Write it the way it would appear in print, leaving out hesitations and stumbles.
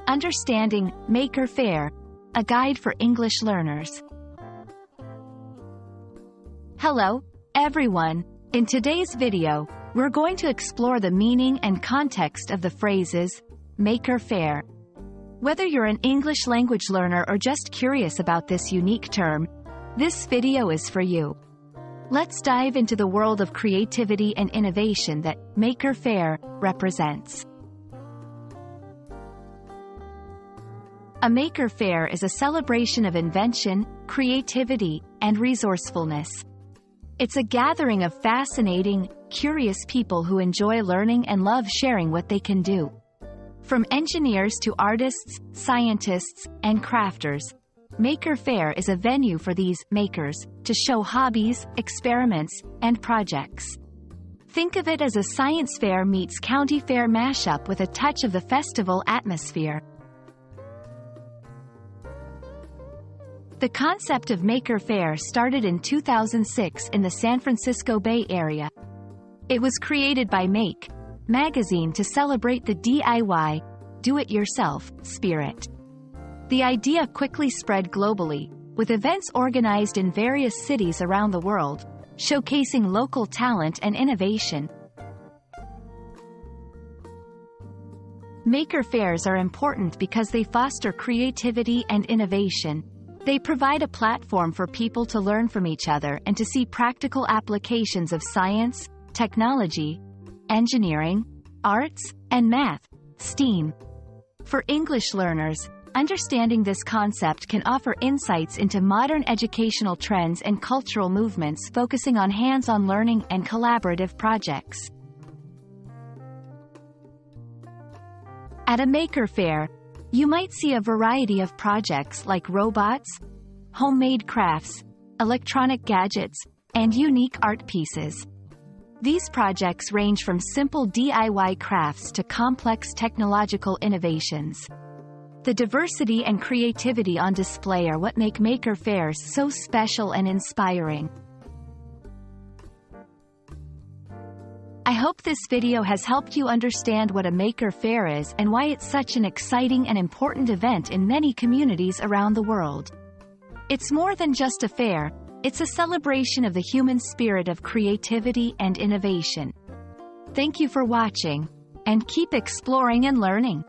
Understanding Maker Faire, a guide for English learners. Hello, everyone. In today's video, we're going to explore the meaning and context of the phrases Maker Faire. Whether you're an English language learner or just curious about this unique term, this video is for you. Let's dive into the world of creativity and innovation that Maker Faire represents. A Maker Faire is a celebration of invention, creativity, and resourcefulness. It's a gathering of fascinating, curious people who enjoy learning and love sharing what they can do. From engineers to artists, scientists, and crafters, Maker Faire is a venue for these makers to show hobbies, experiments, and projects. Think of it as a science fair meets county fair mashup with a touch of the festival atmosphere. The concept of Maker Faire started in 2006 in the San Francisco Bay Area. It was created by Make magazine to celebrate the DIY, do-it-yourself, spirit. The idea quickly spread globally, with events organized in various cities around the world, showcasing local talent and innovation. Maker Fairs are important because they foster creativity and innovation. They provide a platform for people to learn from each other and to see practical applications of science, technology, engineering, arts, and math, STEAM. For English learners, understanding this concept can offer insights into modern educational trends and cultural movements focusing on hands-on learning and collaborative projects. At a Maker Faire, you might see a variety of projects like robots, homemade crafts, electronic gadgets, and unique art pieces. These projects range from simple DIY crafts to complex technological innovations. The diversity and creativity on display are what make Maker Fairs so special and inspiring. I hope this video has helped you understand what a Maker Faire is and why it's such an exciting and important event in many communities around the world. It's more than just a fair, it's a celebration of the human spirit of creativity and innovation. Thank you for watching, and keep exploring and learning.